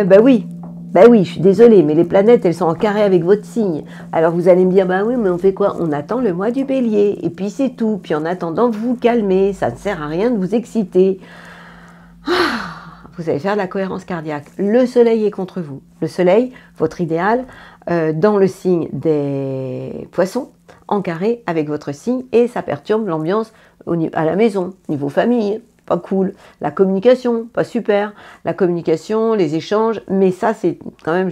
Bah oui, je suis désolée, mais les planètes, elles sont en carré avec votre signe. Alors vous allez me dire, bah oui, mais on fait quoi? On attend le mois du Bélier, et puis c'est tout. Puis en attendant, vous calmez, ça ne sert à rien de vous exciter. Vous allez faire de la cohérence cardiaque. Le soleil est contre vous. Le soleil, votre idéal, dans le signe des Poissons, en carré avec votre signe, et ça perturbe l'ambiance à la maison, niveau famille. Pas cool. La communication, pas super. La communication, les échanges, mais ça, c'est quand même,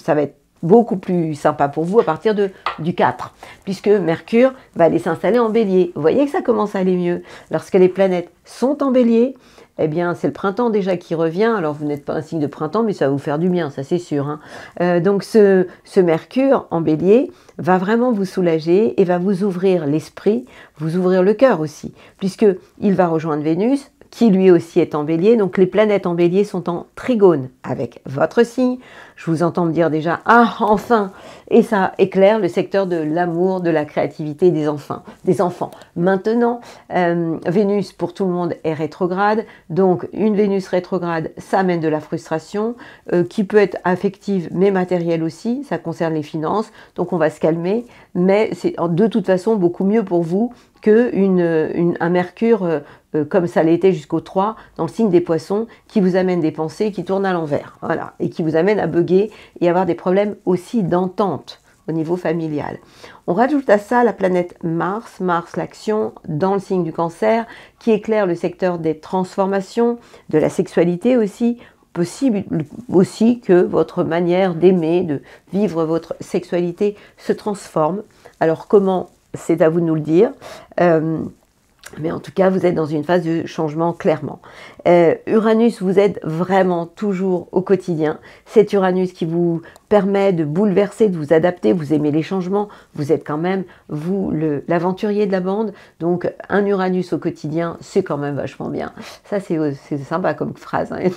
ça va être beaucoup plus sympa pour vous à partir du 4, puisque Mercure va aller s'installer en Bélier. Vous voyez que ça commence à aller mieux. Lorsque les planètes sont en Bélier, eh bien, c'est le printemps déjà qui revient. Alors, vous n'êtes pas un signe de printemps, mais ça va vous faire du bien, ça c'est sûr. Hein. Donc, ce Mercure en Bélier va vraiment vous soulager et va vous ouvrir l'esprit, vous ouvrir le cœur aussi, puisqu'il va rejoindre Vénus, qui lui aussi est en Bélier. Donc, les planètes en Bélier sont en trigone avec votre signe. Je vous entends me dire déjà, ah, enfin! Et ça éclaire le secteur de l'amour, de la créativité des enfants. Maintenant, Vénus, pour tout le monde, est rétrograde. Donc, une Vénus rétrograde, ça amène de la frustration, qui peut être affective, mais matérielle aussi. Ça concerne les finances. Donc, on va se calmer. Mais c'est de toute façon beaucoup mieux pour vous qu'un Mercure comme ça l'était jusqu'au 3, dans le signe des Poissons, qui vous amène des pensées qui tournent à l'envers, voilà, et qui vous amène à bugger et avoir des problèmes aussi d'entente au niveau familial. On rajoute à ça la planète Mars, l'action dans le signe du Cancer, qui éclaire le secteur des transformations, de la sexualité aussi, possible aussi que votre manière d'aimer, de vivre votre sexualité se transforme. Alors comment? C'est à vous de nous le dire. Mais en tout cas, vous êtes dans une phase de changement clairement. Uranus vous aide vraiment toujours au quotidien. C'est Uranus qui vous permet de bouleverser, de vous adapter. Vous aimez les changements. Vous êtes quand même, vous, l'aventurier de la bande. Donc, un Uranus au quotidien, c'est quand même vachement bien. Ça, c'est sympa comme phrase. Hein.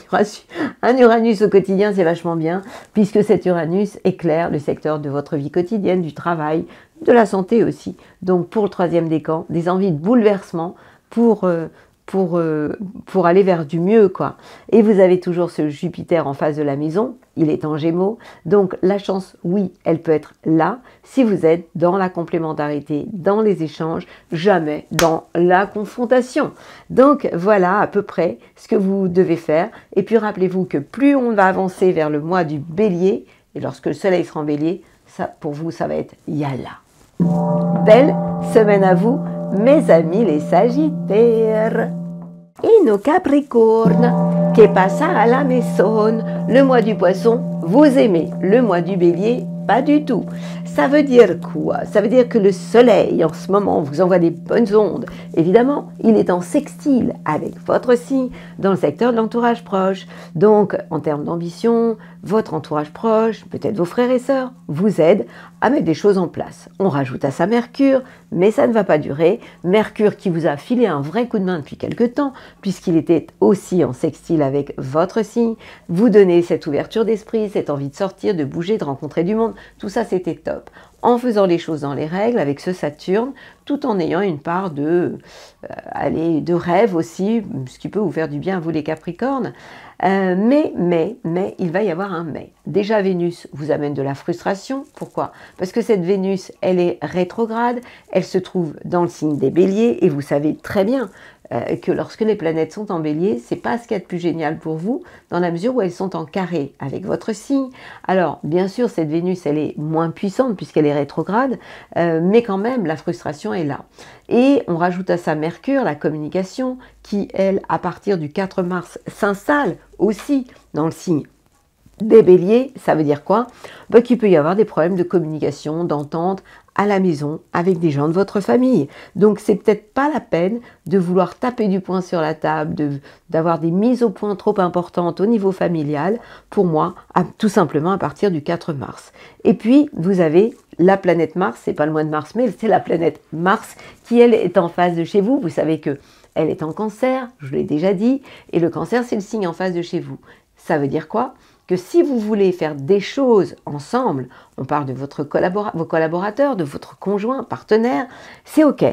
Un Uranus au quotidien, c'est vachement bien, puisque cet Uranus éclaire le secteur de votre vie quotidienne, du travail, de la santé aussi. Donc pour le troisième décan, des envies de bouleversement pour pour aller vers du mieux, quoi. Et vous avez toujours ce Jupiter en face de la maison, il est en Gémeaux, donc la chance, oui, elle peut être là, si vous êtes dans la complémentarité, dans les échanges, jamais dans la confrontation. Donc voilà à peu près ce que vous devez faire. Et puis rappelez-vous que plus on va avancer vers le mois du Bélier, et lorsque le Soleil sera en Bélier, ça, pour vous, ça va être Yalla. Belle semaine à vous, mes amis les Sagittaires. Et nos Capricornes, que pasa à la maison? Le mois du Poisson, vous aimez. Le mois du Bélier, pas du tout. Ça veut dire quoi? Ça veut dire que le Soleil, en ce moment, vous envoie des bonnes ondes. Évidemment, il est en sextile avec votre signe dans le secteur de l'entourage proche. Donc, en termes d'ambition, votre entourage proche, peut-être vos frères et sœurs, vous aident à mettre des choses en place. On rajoute à ça Mercure, mais ça ne va pas durer. Mercure qui vous a filé un vrai coup de main depuis quelque temps, puisqu'il était aussi en sextile avec votre signe. Vous donnez cette ouverture d'esprit, cette envie de sortir, de bouger, de rencontrer du monde. Tout ça, c'était top. En faisant les choses dans les règles, avec ce Saturne, tout en ayant une part de rêve aussi, ce qui peut vous faire du bien à vous les Capricornes. Mais, il va y avoir un mais. Déjà, Vénus vous amène de la frustration. Pourquoi? Parce que cette Vénus, elle est rétrograde, elle se trouve dans le signe des Béliers, et vous savez très bien que lorsque les planètes sont en Bélier, c'est pas ce qu'il y a de plus génial pour vous, dans la mesure où elles sont en carré avec votre signe. Alors, bien sûr, cette Vénus, elle est moins puissante puisqu'elle est rétrograde, mais quand même, la frustration est là. Et on rajoute à ça Mercure, la communication, qui, elle, à partir du 4 mars, s'installe aussi dans le signe des Béliers. Ça veut dire quoi? Qu'il peut y avoir des problèmes de communication, d'entente à la maison avec des gens de votre famille. Donc c'est peut-être pas la peine de vouloir taper du poing sur la table, d'avoir des mises au point trop importantes au niveau familial, pour moi, tout simplement à partir du 4 mars. Et puis, vous avez la planète Mars, c'est pas le mois de mars, mais c'est la planète Mars qui, elle, est en face de chez vous. Vous savez que elle est en Cancer, je l'ai déjà dit, et le Cancer, c'est le signe en face de chez vous. Ça veut dire quoi? Que si vous voulez faire des choses ensemble, on parle de vos collaborateurs, de votre conjoint, partenaire, c'est OK,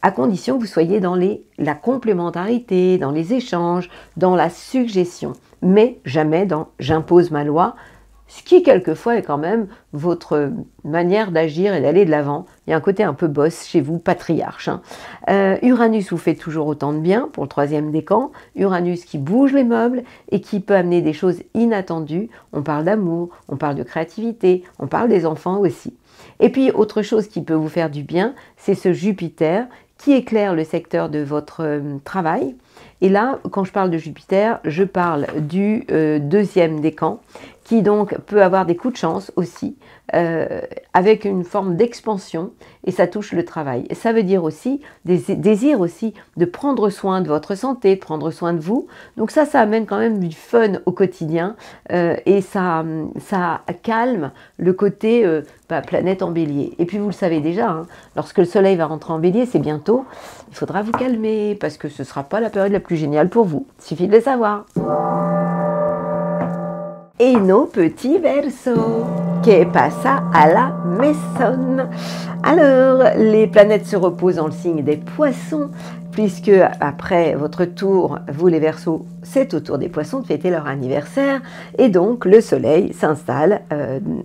à condition que vous soyez dans la complémentarité, dans les échanges, dans la suggestion, mais jamais dans « j'impose ma loi », ce qui quelquefois est quand même votre manière d'agir et d'aller de l'avant. Il y a un côté un peu boss chez vous, patriarche. Uranus vous fait toujours autant de bien pour le 3e décan. Uranus qui bouge les meubles et qui peut amener des choses inattendues. On parle d'amour, on parle de créativité, on parle des enfants aussi. Et puis autre chose qui peut vous faire du bien, c'est ce Jupiter qui éclaire le secteur de votre travail. Et là, quand je parle de Jupiter, je parle du 2e décan, qui donc peut avoir des coups de chance aussi, avec une forme d'expansion, et ça touche le travail. Et ça veut dire aussi, désir aussi, de prendre soin de votre santé, de prendre soin de vous. Donc ça amène quand même du fun au quotidien, et ça calme le côté planète en Bélier. Et puis vous le savez déjà, hein, lorsque le Soleil va rentrer en Bélier, c'est bientôt, il faudra vous calmer, parce que ce ne sera pas la période la plus géniale pour vous. Il suffit de le savoir. Et nos petits Verseaux, que pasa à la maison? Alors, les planètes se reposent dans le signe des Poissons, puisque après votre tour, vous les Verseaux, c'est au tour des Poissons de fêter leur anniversaire, et donc le Soleil s'installe,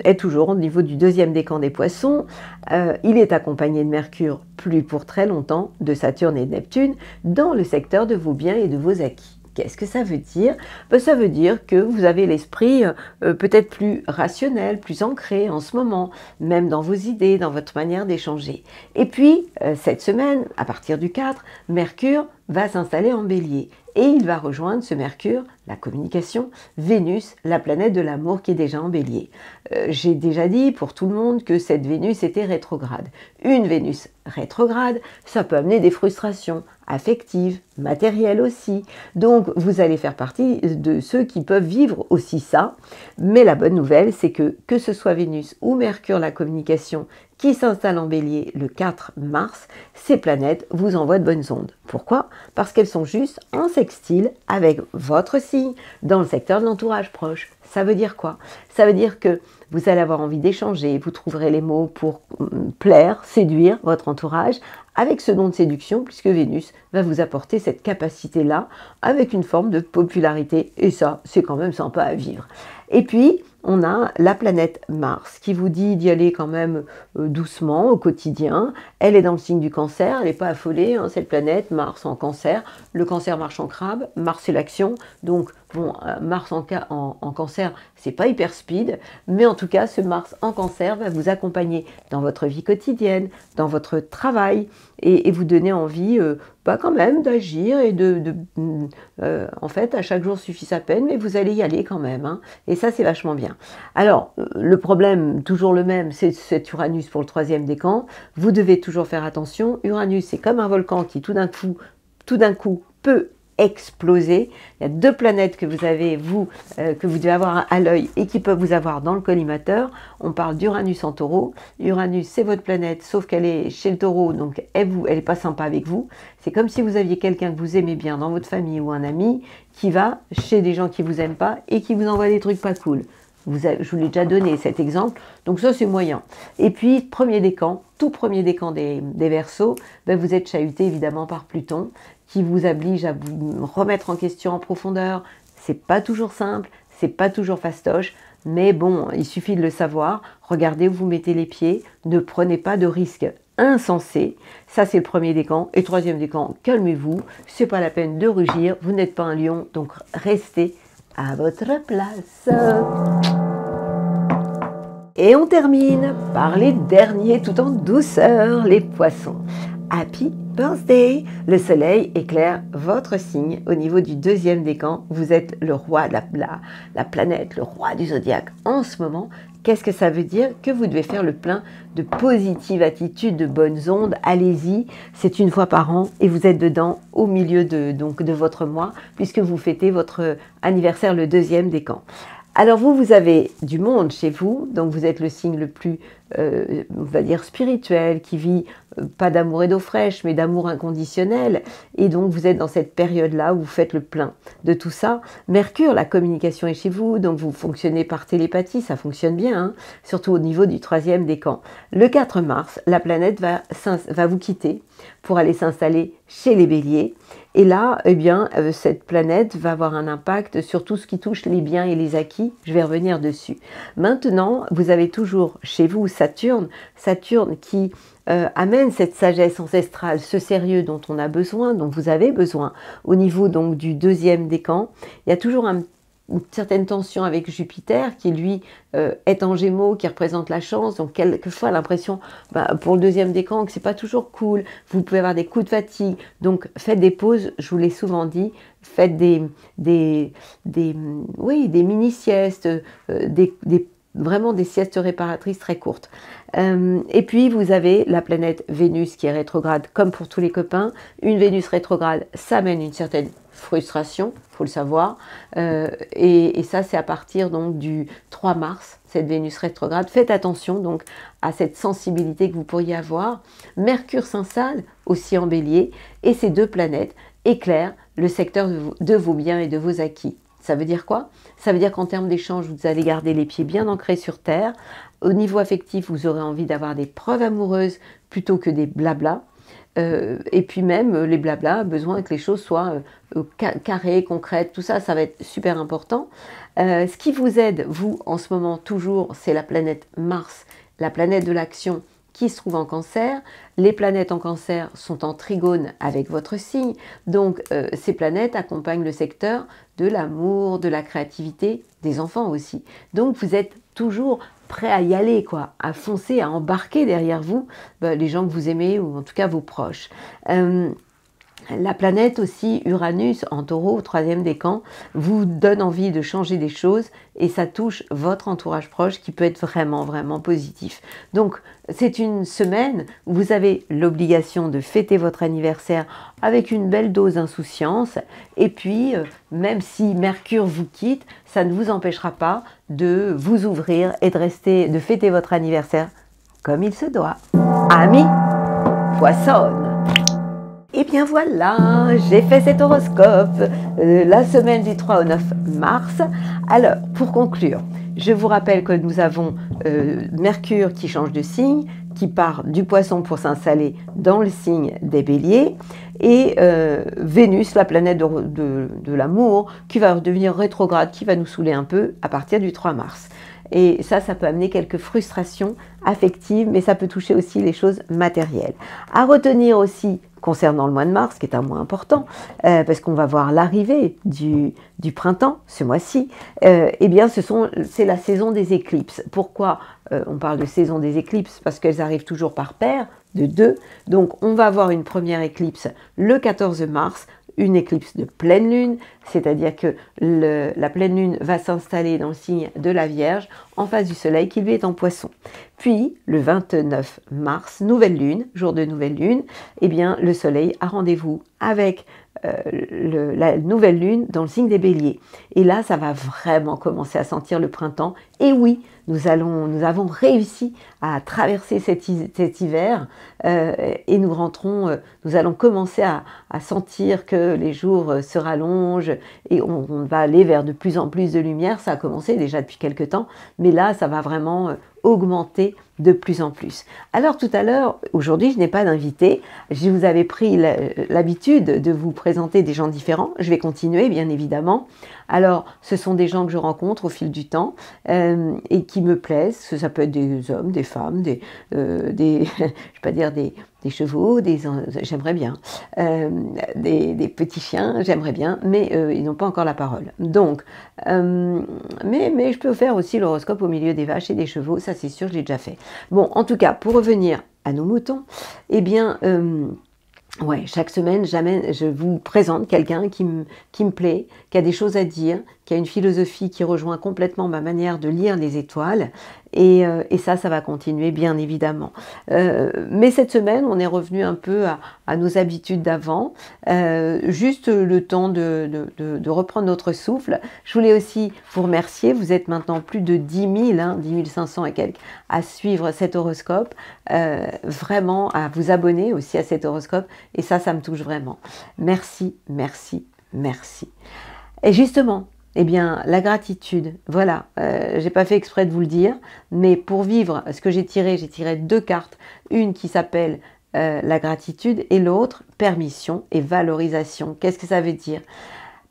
est toujours au niveau du 2e décan des Poissons. Il est accompagné de Mercure, plus pour très longtemps, de Saturne et de Neptune, dans le secteur de vos biens et de vos acquis. Qu'est-ce que ça veut dire? Ça veut dire que vous avez l'esprit peut-être plus rationnel, plus ancré en ce moment, même dans vos idées, dans votre manière d'échanger. Et puis, cette semaine, à partir du 4, Mercure va s'installer en Bélier. Et il va rejoindre ce Mercure, la communication, Vénus, la planète de l'amour qui est déjà en Bélier. J'ai déjà dit pour tout le monde que cette Vénus était rétrograde. Une Vénus rétrograde, ça peut amener des frustrations affectives, matérielles aussi. Donc vous allez faire partie de ceux qui peuvent vivre aussi ça. Mais la bonne nouvelle, c'est que ce soit Vénus ou Mercure, la communication, qui s'installe en Bélier le 4 mars, ces planètes vous envoient de bonnes ondes. Pourquoi? Parce qu'elles sont juste en sextile avec votre signe dans le secteur de l'entourage proche. Ça veut dire quoi? Ça veut dire que vous allez avoir envie d'échanger, vous trouverez les mots pour plaire, séduire votre entourage avec ce don de séduction, puisque Vénus va vous apporter cette capacité-là avec une forme de popularité. Et ça, c'est quand même sympa à vivre. Et puis, on a la planète Mars qui vous dit d'y aller quand même doucement au quotidien. Elle est dans le signe du Cancer, elle n'est pas affolée, hein, cette planète, Mars en Cancer. Le Cancer marche en crabe, Mars c'est l'action, donc bon, Mars en Cancer, c'est pas hyper speed, mais en tout cas, ce Mars en Cancer va vous accompagner dans votre vie quotidienne, dans votre travail, et vous donner envie quand même d'agir et en fait, à chaque jour suffit sa peine, mais vous allez y aller quand même, hein, et ça, c'est vachement bien. Alors, le problème, toujours le même, c'est cet Uranus pour le 3e décan. Vous devez toujours faire attention. Uranus, c'est comme un volcan qui, tout d'un coup, peut exploser. Il y a 2 planètes que vous avez, que vous devez avoir à l'œil et qui peuvent vous avoir dans le collimateur. On parle d'Uranus en taureau. Uranus, c'est votre planète, sauf qu'elle est chez le taureau, donc elle n'est pas sympa avec vous. C'est comme si vous aviez quelqu'un que vous aimez bien dans votre famille ou un ami qui va chez des gens qui vous aiment pas et qui vous envoie des trucs pas cool. Je vous l'ai déjà donné cet exemple, donc ça c'est moyen. Et puis, tout premier décan des Verseaux, vous êtes chahuté évidemment par Pluton, qui vous oblige à vous remettre en question en profondeur. C'est pas toujours simple, c'est pas toujours fastoche, mais bon, il suffit de le savoir. Regardez où vous mettez les pieds, ne prenez pas de risques insensés. Ça c'est le premier décan. Et 3e décan, calmez-vous, c'est pas la peine de rugir, vous n'êtes pas un lion, donc restez à votre place. Et on termine par les derniers tout en douceur, les poissons. Happy birthday! Le soleil éclaire votre signe au niveau du 2e décan. Vous êtes le roi de la planète, le roi du zodiaque en ce moment. Qu'est-ce que ça veut dire? Que vous devez faire le plein de positive attitude, de bonnes ondes. Allez-y, c'est une fois par an et vous êtes dedans au milieu de votre mois puisque vous fêtez votre anniversaire le 2e décan. Alors vous avez du monde chez vous, donc vous êtes le signe le plus, on va dire, spirituel, qui vit pas d'amour et d'eau fraîche, mais d'amour inconditionnel. Et donc vous êtes dans cette période-là où vous faites le plein de tout ça. Mercure, la communication est chez vous, donc vous fonctionnez par télépathie, ça fonctionne bien, hein, surtout au niveau du 3e décan. Le 4 mars, la planète va vous quitter pour aller s'installer chez les Béliers. Et là, eh bien, cette planète va avoir un impact sur tout ce qui touche les biens et les acquis. Je vais revenir dessus. Maintenant, vous avez toujours chez vous Saturne qui amène cette sagesse ancestrale, ce sérieux dont on a besoin, dont vous avez besoin. Au niveau donc du 2e décan, il y a toujours une certaine tension avec Jupiter qui lui est en Gémeaux, qui représente la chance, donc quelquefois l'impression pour le 2e décan que c'est pas toujours cool, vous pouvez avoir des coups de fatigue, donc faites des pauses, je vous l'ai souvent dit, faites des mini-siestes, vraiment des siestes réparatrices très courtes. Et puis vous avez la planète Vénus qui est rétrograde, comme pour tous les copains. Une Vénus rétrograde, ça amène une certaine frustration, il faut le savoir, et ça c'est à partir donc du 3 mars, cette Vénus rétrograde. Faites attention donc à cette sensibilité que vous pourriez avoir. Mercure s'installe aussi en Bélier, et ces 2 planètes éclairent le secteur de vos biens et de vos acquis. Ça veut dire quoi? Ça veut dire qu'en termes d'échange, vous allez garder les pieds bien ancrés sur terre. Au niveau affectif, vous aurez envie d'avoir des preuves amoureuses plutôt que des blablas. Et puis même, les blablas, besoin que les choses soient carrées, concrètes, tout ça, ça va être super important. Ce qui vous aide, vous, en ce moment, toujours, c'est la planète Mars, la planète de l'action, qui se trouve en Cancer. Les planètes en Cancer sont en trigone avec votre signe, donc ces planètes accompagnent le secteur de l'amour, de la créativité, des enfants aussi. Donc vous êtes toujours prêt à y aller, quoi, à foncer, à embarquer derrière vous les gens que vous aimez ou en tout cas vos proches. La planète aussi, Uranus, en taureau, au 3e décan, vous donne envie de changer des choses et ça touche votre entourage proche qui peut être vraiment, vraiment positif. Donc, c'est une semaine où vous avez l'obligation de fêter votre anniversaire avec une belle dose d'insouciance. Et puis, même si Mercure vous quitte, ça ne vous empêchera pas de vous ouvrir et de fêter votre anniversaire comme il se doit. Amis Poisson. Et bien voilà, j'ai fait cet horoscope la semaine du 3 au 9 mars. Alors, pour conclure, je vous rappelle que nous avons Mercure qui change de signe, qui part du Poisson pour s'installer dans le signe des Béliers, et Vénus, la planète de l'amour, qui va devenir rétrograde, qui va nous saouler un peu à partir du 3 mars. Et ça peut amener quelques frustrations affectives, mais ça peut toucher aussi les choses matérielles. À retenir aussi, concernant le mois de mars, qui est un mois important, parce qu'on va voir l'arrivée du printemps, ce mois-ci, eh bien c'est la saison des éclipses. Pourquoi on parle de saison des éclipses? Parce qu'elles arrivent toujours par paire, de 2. Donc on va avoir une première éclipse le 14 mars, une éclipse de pleine lune, c'est-à-dire que la pleine lune va s'installer dans le signe de la Vierge en face du soleil qui lui est en Poisson. Puis le 29 mars, nouvelle lune, jour de nouvelle lune, eh bien le soleil a rendez-vous avec la nouvelle lune dans le signe des Béliers. Et là, ça va vraiment commencer à sentir le printemps. Et oui, nous avons réussi à traverser cet hiver et nous allons commencer à sentir que les jours se rallongent et on va aller vers de plus en plus de lumière. Ça a commencé déjà depuis quelques temps, mais là, ça va vraiment augmenter de plus en plus. Alors tout à l'heure, aujourd'hui, je n'ai pas d'invité. Je vous avais pris l'habitude de vous présenter des gens différents. Je vais continuer, bien évidemment. Alors, ce sont des gens que je rencontre au fil du temps et qui me plaisent. Ça peut être des hommes, des femmes, je vais pas dire des chevaux, j'aimerais bien, des petits chiens, j'aimerais bien, mais ils n'ont pas encore la parole. Donc, mais je peux faire aussi l'horoscope au milieu des vaches et des chevaux, ça c'est sûr, je l'ai déjà fait. Bon, en tout cas, pour revenir à nos moutons, eh bien, ouais, chaque semaine, je vous présente quelqu'un qui me plaît, qui a des choses à dire, qui a une philosophie qui rejoint complètement ma manière de lire les étoiles. Et ça va continuer, bien évidemment. Mais cette semaine, on est revenu un peu à nos habitudes d'avant, juste le temps de reprendre notre souffle. Je voulais aussi vous remercier. Vous êtes maintenant plus de 10 000, 10 500 et quelques, à suivre cet horoscope. Vraiment, à vous abonner aussi à cet horoscope. Et ça me touche vraiment. Merci, merci, merci. Et justement, eh bien, la gratitude, voilà, j'ai pas fait exprès de vous le dire, mais pour vivre ce que j'ai tiré 2 cartes, une qui s'appelle la gratitude et l'autre permission et valorisation. Qu'est-ce que ça veut dire?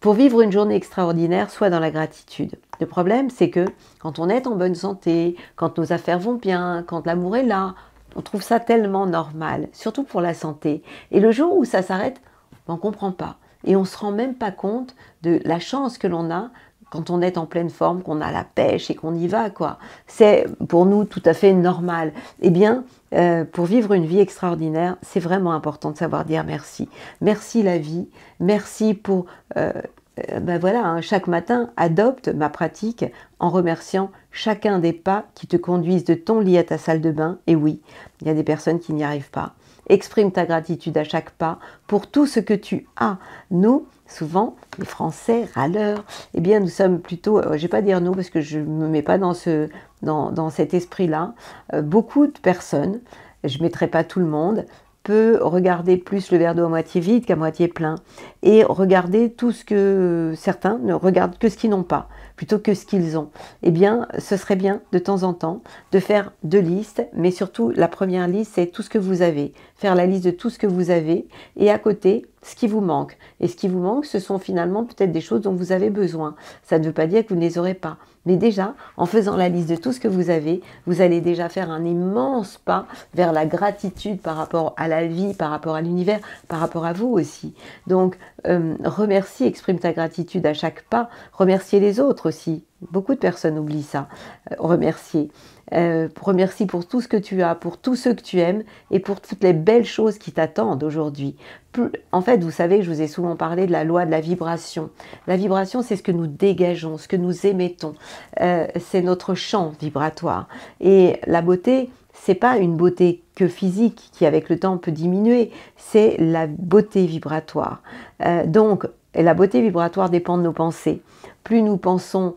Pour vivre une journée extraordinaire, soit dans la gratitude. Le problème, c'est que quand on est en bonne santé, quand nos affaires vont bien, quand l'amour est là, on trouve ça tellement normal, surtout pour la santé. Et le jour où ça s'arrête, on ne comprend pas. Et on ne se rend même pas compte de la chance que l'on a quand on est en pleine forme, qu'on a la pêche et qu'on y va, quoi. C'est pour nous tout à fait normal. Eh bien, pour vivre une vie extraordinaire, c'est vraiment important de savoir dire merci. Merci la vie, merci pour... voilà, chaque matin, adopte ma pratique en remerciant chacun des pas qui te conduisent de ton lit à ta salle de bain. Et oui, il y a des personnes qui n'y arrivent pas. Exprime ta gratitude à chaque pas pour tout ce que tu as. Nous, souvent, les Français râleurs, eh bien, nous sommes plutôt, je ne vais pas dire nous parce que je ne me mets pas dans cet esprit-là. Beaucoup de personnes, je ne mettrai pas tout le monde, peut regarder plus le verre d'eau à moitié vide qu'à moitié plein et regarder tout ce que certains ne regardent que ce qu'ils n'ont pas plutôt que ce qu'ils ont. Eh bien, ce serait bien de temps en temps de faire 2 listes, mais surtout la première liste, c'est tout ce que vous avez. Faire la liste de tout ce que vous avez et à côté, ce qui vous manque. Et ce qui vous manque, ce sont finalement peut-être des choses dont vous avez besoin. Ça ne veut pas dire que vous ne les aurez pas. Mais déjà, en faisant la liste de tout ce que vous avez, vous allez déjà faire un immense pas vers la gratitude par rapport à la vie, par rapport à l'univers, par rapport à vous aussi. Donc, remercie, exprime ta gratitude à chaque pas. Remercier les autres aussi. Beaucoup de personnes oublient ça. Remercier. Remercie pour tout ce que tu as, pour tous ceux que tu aimes et pour toutes les belles choses qui t'attendent aujourd'hui. En fait, vous savez, je vous ai souvent parlé de la loi de la vibration. La vibration, c'est ce que nous dégageons, ce que nous émettons. C'est notre champ vibratoire. Et la beauté, c'est pas une beauté que physique qui, avec le temps, peut diminuer. C'est la beauté vibratoire. Et la beauté vibratoire dépend de nos pensées. Plus nous pensons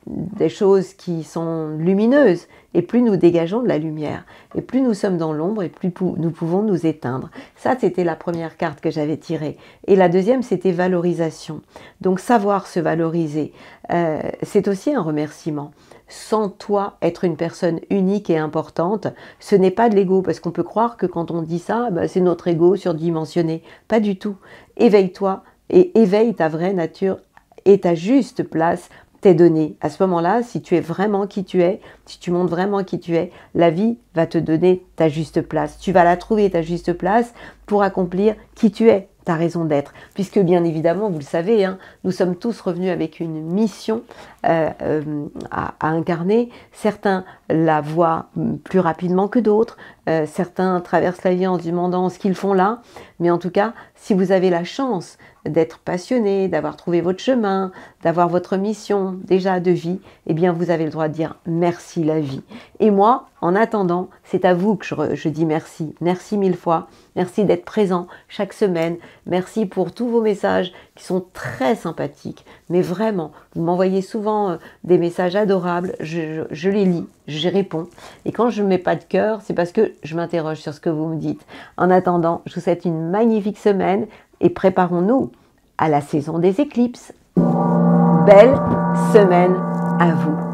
des choses qui sont lumineuses, et plus nous dégageons de la lumière. Et plus nous sommes dans l'ombre, et plus nous pouvons nous éteindre. Ça, c'était la première carte que j'avais tirée. Et la deuxième, c'était valorisation. Donc, savoir se valoriser, c'est aussi un remerciement. Sans toi être une personne unique et importante, ce n'est pas de l'ego, parce qu'on peut croire que quand on dit ça, c'est notre ego surdimensionné. Pas du tout. Éveille-toi et éveille ta vraie nature et ta juste place t'est donnée. À ce moment-là, si tu es vraiment qui tu es, si tu montres vraiment qui tu es, la vie va te donner ta juste place. Tu vas la trouver, ta juste place, pour accomplir qui tu es, ta raison d'être. Puisque bien évidemment, vous le savez, hein, nous sommes tous revenus avec une mission à incarner. Certains la voient plus rapidement que d'autres. Certains traversent la vie en se demandant ce qu'ils font là. Mais en tout cas, si vous avez la chance d'être passionné, d'avoir trouvé votre chemin, d'avoir votre mission déjà de vie, eh bien vous avez le droit de dire merci la vie. Et moi, en attendant, c'est à vous que je dis merci. Merci mille fois. Merci d'être présent chaque semaine. Merci pour tous vos messages qui sont très sympathiques. Mais vraiment, vous m'envoyez souvent des messages adorables. Je les lis, j'y réponds. Et quand je ne mets pas de cœur, c'est parce que je m'interroge sur ce que vous me dites. En attendant, je vous souhaite une magnifique semaine et préparons-nous à la saison des éclipses. Belle semaine à vous.